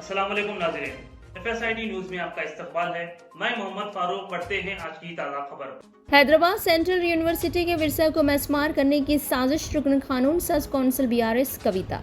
अस्सलाम वालेकुम नाज़रीन, FSID न्यूज में आपका इस्तकबाल है। मैं मोहम्मद फारूक। पढ़ते हैं आज की ताज़ा खबर। हैदराबाद सेंट्रल यूनिवर्सिटी के विरसा को मैस्मार करने की साजिश रुकन कानून साज कौंसिल BRS कविता।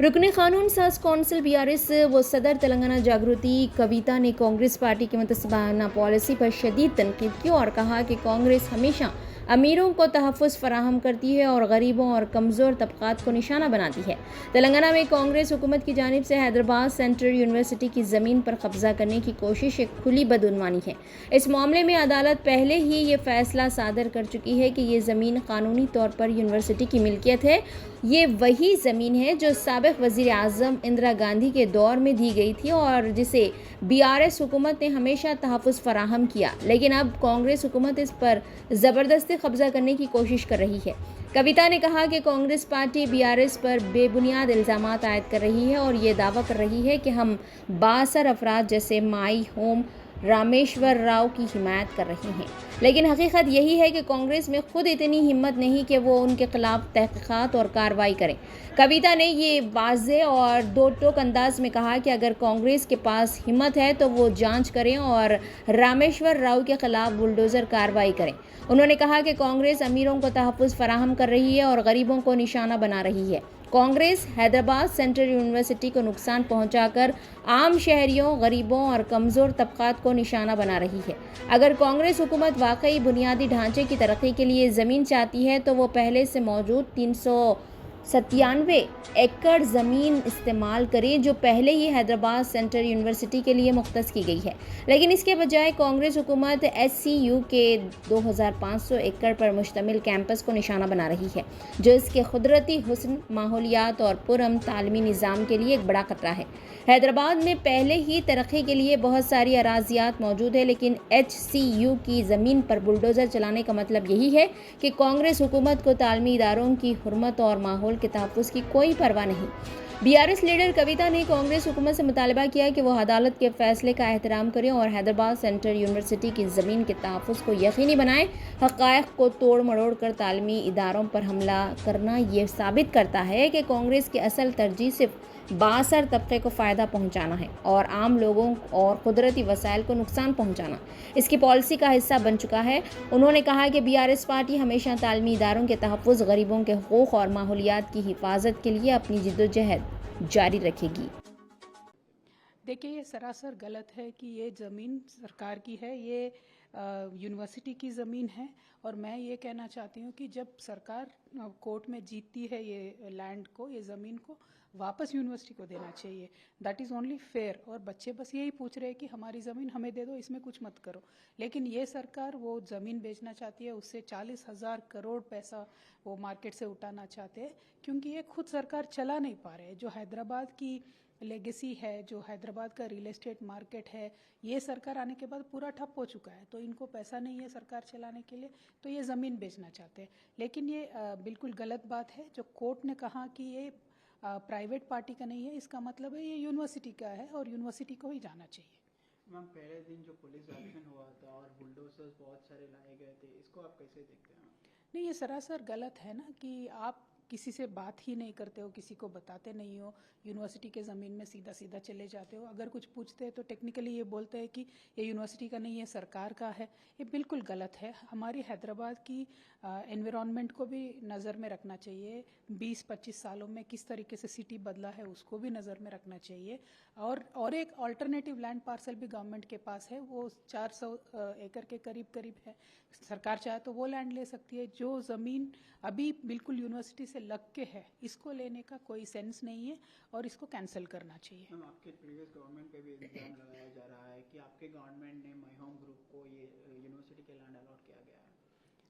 रुकन कानून साज कौंसिल BRS व सदर तेलंगाना जागृति कविता ने कांग्रेस पार्टी की मुतसबाना पॉलिसी पर शदीद तनकीद की और कहा कि कांग्रेस हमेशा अमीरों को तहफ़्फ़ुज़ फराहम करती है और गरीबों और कमज़ोर तबक़ात को निशाना बनाती है। तेलंगाना में कांग्रेस हुकूमत की जानिब से हैदराबाद सेंट्रल यूनिवर्सिटी की ज़मीन पर कब्ज़ा करने की कोशिश एक खुली बदउनवानी है। इस मामले में अदालत पहले ही ये फैसला सादर कर चुकी है कि ये ज़मीन कानूनी तौर पर यूनिवर्सिटी की मिल्कियत है। ये वही ज़मीन है जो साबिक़ वज़ीर आज़म इंदिरा गांधी के दौर में दी गई थी और जिसे BRS हुकूमत ने हमेशा तहफ़्फ़ुज़ फराहम किया, लेकिन अब कांग्रेस हुकूमत इस पर ज़बरदस्ती कब्ज़ा करने की कोशिश कर रही है। कविता ने कहा कि कांग्रेस पार्टी BRS पर बेबुनियाद इल्ज़ामात आयद कर रही है और ये दावा कर रही है कि हम बाअसर अफराद जैसे माई होम रामेश्वर राव की हिमायत कर रहे हैं, लेकिन हकीकत यही है कि कांग्रेस में खुद इतनी हिम्मत नहीं कि वो उनके खिलाफ तहक़ीक़ात और कार्रवाई करें। कविता ने ये वाज़ेह और दो टोक अंदाज में कहा कि अगर कांग्रेस के पास हिम्मत है तो वो जांच करें और रामेश्वर राव के खिलाफ बुलडोज़र कार्रवाई करें। उन्होंने कहा कि कांग्रेस अमीरों को तहफ़्फ़ुज़ फराहम कर रही है और गरीबों को निशाना बना रही है। कांग्रेस हैदराबाद सेंट्रल यूनिवर्सिटी को नुकसान पहुंचाकर आम शहरियों, गरीबों और कमज़ोर तबक़ात को निशाना बना रही है। अगर कांग्रेस हुकूमत वाकई बुनियादी ढांचे की तरक्की के लिए ज़मीन चाहती है तो वो पहले से मौजूद 397 एकड़ ज़मीन इस्तेमाल करे जो पहले ही हैदराबाद सेंट्रल यूनिवर्सिटी के लिए मुख्तस की गई है, लेकिन इसके बजाय कांग्रेस हुकूमत SCU के 2500 एकड़ पर मुश्तमिल कैंपस को निशाना बना रही है, जो इसके कुदरती हुस्न, माहौलियात और पुरअमन तालीमी निज़ाम के लिए एक बड़ा खतरा है। हैदराबाद में पहले ही तरक्की के लिए बहुत सारी अराजियात मौजूद है, लेकिन HCU की ज़मीन पर बुलडोज़र चलाने का मतलब यही है कि कांग्रेस हुकूमत को तालीमी इदारों की हुर्मत और माहौल के तहफ़्फ़ुज़ की कोई परवाह नहीं। BRS लीडर कविता ने कांग्रेस हुकूमत से मुतालबा किया कि वो अदालत के फैसले का एहतराम करें और हैदराबाद सेंट्रल यूनिवर्सिटी की ज़मीन के तहफ़्फ़ुज़ को यकीनी बनाएं। हक़ाइक़ को तोड़ मरोड़ कर तालीमी इदारों पर हमला करना ये साबित करता है कि कांग्रेस की असल तरजीह सिर्फ बाअसर तबके को फ़ायदा पहुंचाना है और आम लोगों और कुदरती वसाइल को नुकसान पहुंचाना इसकी पॉलिसी का हिस्सा बन चुका है। उन्होंने कहा कि BRS पार्टी हमेशा तालीमी इदारों के तहफ़्फ़ुज़, गरीबों के हक़ूक़ और माहौलियात की हिफाजत के लिए अपनी जिद्दोजहद जारी रखेगी। देखिए, ये सरासर गलत है कि ये ज़मीन सरकार की है, ये यूनिवर्सिटी की ज़मीन है। और मैं ये कहना चाहती हूँ कि जब सरकार कोर्ट में जीतती है ये लैंड को, ये ज़मीन को वापस यूनिवर्सिटी को देना चाहिए। That is only fair. और बच्चे बस यही पूछ रहे हैं कि हमारी ज़मीन हमें दे दो, इसमें कुछ मत करो। लेकिन ये सरकार वो ज़मीन बेचना चाहती है, उससे 40,000 करोड़ पैसा वो मार्केट से उठाना चाहते हैं, क्योंकि ये खुद सरकार चला नहीं पा रहे हैं। जो हैदराबाद की लेगेसी है, जो हैदराबाद का रियल एस्टेट मार्केट है, ये सरकार आने के बाद पूरा ठप हो चुका है। तो इनको पैसा नहीं है सरकार चलाने के लिए, तो ये ज़मीन बेचना चाहते हैं। लेकिन ये बिल्कुल गलत बात है। जो कोर्ट ने कहा कि ये प्राइवेट पार्टी का नहीं है, इसका मतलब है ये यूनिवर्सिटी का है और यूनिवर्सिटी को ही जाना चाहिए। मैम, पहले दिन जो पुलिस एक्शन हुआ था और बुलडोजर्स बहुत सारे लाए गए थे, इसको आप कैसे देखते हैं? नहीं, ये सरासर गलत है ना कि आप किसी से बात ही नहीं करते हो, किसी को बताते नहीं हो, यूनिवर्सिटी के ज़मीन में सीधा सीधा चले जाते हो। अगर कुछ पूछते हैं तो टेक्निकली ये बोलते हैं कि ये यूनिवर्सिटी का नहीं है, सरकार का है। ये बिल्कुल गलत है। हमारी हैदराबाद की एनवायरनमेंट को भी नज़र में रखना चाहिए। 20-25 सालों में किस तरीके से सिटी बदला है उसको भी नज़र में रखना चाहिए। और एक ऑल्टरनेटिव लैंड पार्सल भी गवर्नमेंट के पास है, वो 400 एकड़ के करीब है। सरकार चाहे तो वो लैंड ले सकती है। जो ज़मीन अभी बिल्कुल यूनिवर्सिटी से लग के है, इसको लेने का कोई सेंस नहीं है और इसको कैंसिल करना चाहिए। मैम, आपके प्रीवियस गवर्नमेंट पे भी इल्ज़ाम लगाया जा रहा है कि आपके गवर्नमेंट ने माई होम ग्रुप को ये यूनिवर्सिटी के लैंड अलॉट किया गया है।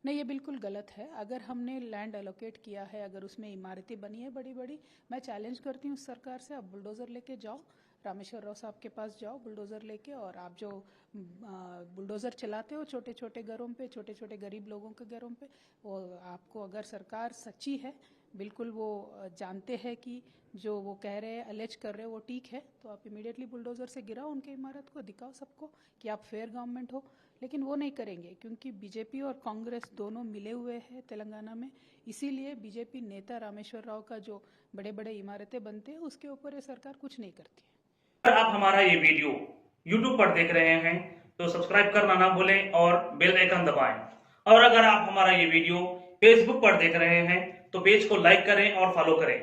नहीं, ये बिल्कुल गलत है। अगर हमने लैंड एलोकेट किया है, अगर उसमें इमारतें बनी है बड़ी बड़ी, मैं चैलेंज करती हूँ सरकार से, आप बुलडोज़र लेके जाओ, रामेश्वर राव साहब के पास जाओ बुलडोज़र लेके, और आप जो बुलडोज़र चलाते हो छोटे छोटे घरों पे, छोटे छोटे गरीब लोगों के घरों पे, वो आपको, अगर सरकार सच्ची है, बिल्कुल वो जानते हैं कि जो वो कह रहे हैं, अलेज कर रहे हैं, वो ठीक है, तो आप इमीडिएटली बुलडोज़र से गिराओ उनके इमारत को, दिखाओ सबको कि आप फेयर गवर्नमेंट हो। लेकिन वो नहीं करेंगे, क्योंकि बीजेपी और कांग्रेस दोनों मिले हुए हैं तेलंगाना में। इसीलिए बीजेपी नेता रामेश्वर राव का जो बड़े बड़े इमारतें बनते हैं, उसके ऊपर ये सरकार कुछ नहीं करती है। अगर आप हमारा ये वीडियो YouTube पर देख रहे हैं तो सब्सक्राइब करना ना भूलें और बेल आइकन दबाएं। और अगर आप हमारा ये वीडियो Facebook पर देख रहे हैं तो पेज को लाइक करें और फॉलो करें।